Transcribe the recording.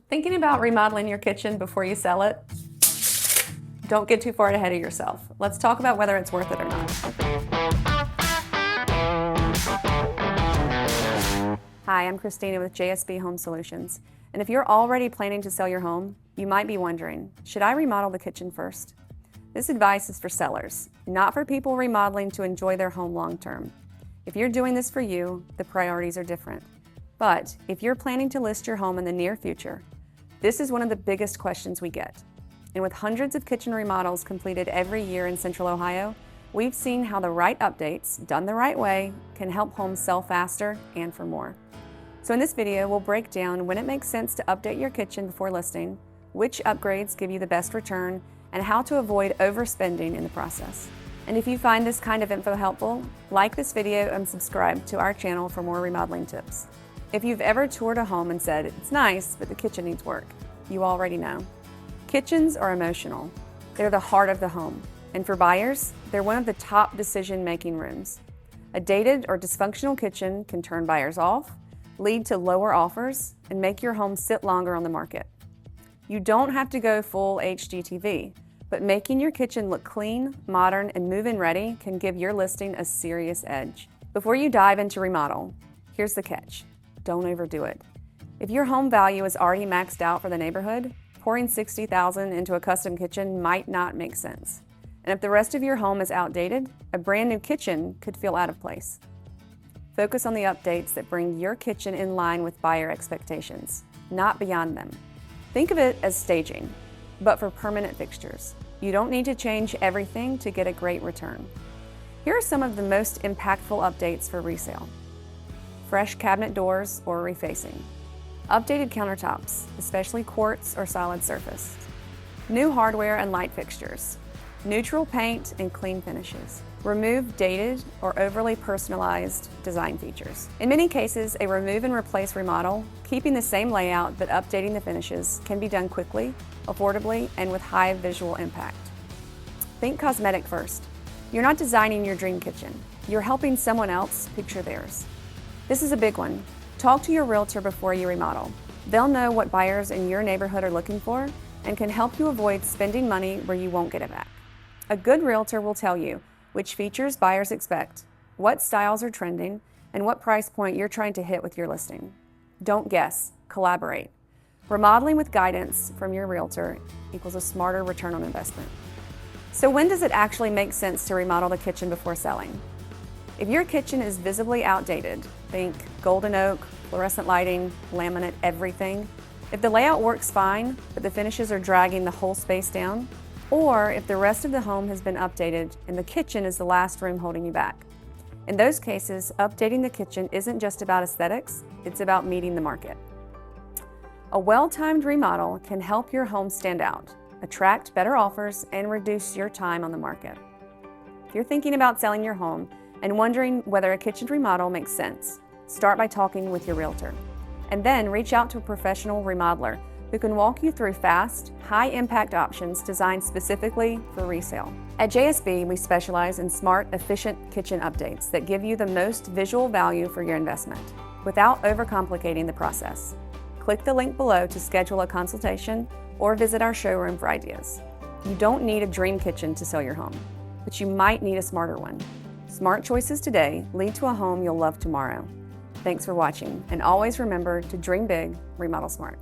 Thinking about remodeling your kitchen before you sell it? Don't get too far ahead of yourself. Let's talk about whether it's worth it or not. Hi, I'm Christina with JSB Home Solutions. And if you're already planning to sell your home, you might be wondering, should I remodel the kitchen first? This advice is for sellers, not for people remodeling to enjoy their home long term. If you're doing this for you, the priorities are different. But if you're planning to list your home in the near future, this is one of the biggest questions we get. And with hundreds of kitchen remodels completed every year in Central Ohio, we've seen how the right updates, done the right way, can help homes sell faster and for more. So in this video, we'll break down when it makes sense to update your kitchen before listing, which upgrades give you the best return, and how to avoid overspending in the process. And if you find this kind of info helpful, like this video and subscribe to our channel for more remodeling tips. If you've ever toured a home and said, it's nice, but the kitchen needs work, you already know. Kitchens are emotional. They're the heart of the home. And for buyers, they're one of the top decision-making rooms. A dated or dysfunctional kitchen can turn buyers off, lead to lower offers, and make your home sit longer on the market. You don't have to go full HGTV, but making your kitchen look clean, modern, and move-in ready can give your listing a serious edge. Before you dive into remodel, here's the catch. Don't overdo it. If your home value is already maxed out for the neighborhood, pouring $60,000 into a custom kitchen might not make sense. And if the rest of your home is outdated, a brand new kitchen could feel out of place. Focus on the updates that bring your kitchen in line with buyer expectations, not beyond them. Think of it as staging, but for permanent fixtures. You don't need to change everything to get a great return. Here are some of the most impactful updates for resale. Fresh cabinet doors or refacing. Updated countertops, especially quartz or solid surface. New hardware and light fixtures. Neutral paint and clean finishes. Remove dated or overly personalized design features. In many cases, a remove and replace remodel, keeping the same layout but updating the finishes, can be done quickly, affordably, and with high visual impact. Think cosmetic first. You're not designing your dream kitchen. You're helping someone else picture theirs. This is a big one. Talk to your realtor before you remodel. They'll know what buyers in your neighborhood are looking for and can help you avoid spending money where you won't get it back. A good realtor will tell you which features buyers expect, what styles are trending, and what price point you're trying to hit with your listing. Don't guess, collaborate. Remodeling with guidance from your realtor equals a smarter return on investment. So when does it actually make sense to remodel the kitchen before selling? If your kitchen is visibly outdated, think golden oak, fluorescent lighting, laminate, everything. If the layout works fine, but the finishes are dragging the whole space down, or if the rest of the home has been updated and the kitchen is the last room holding you back. In those cases, updating the kitchen isn't just about aesthetics, it's about meeting the market. A well-timed remodel can help your home stand out, attract better offers, and reduce your time on the market. If you're thinking about selling your home and wondering whether a kitchen remodel makes sense, start by talking with your realtor. And then reach out to a professional remodeler who can walk you through fast, high-impact options designed specifically for resale. At JSB, we specialize in smart, efficient kitchen updates that give you the most visual value for your investment without overcomplicating the process. Click the link below to schedule a consultation or visit our showroom for ideas. You don't need a dream kitchen to sell your home, but you might need a smarter one. Smart choices today lead to a home you'll love tomorrow. Thanks for watching, and always remember to dream big, remodel smart.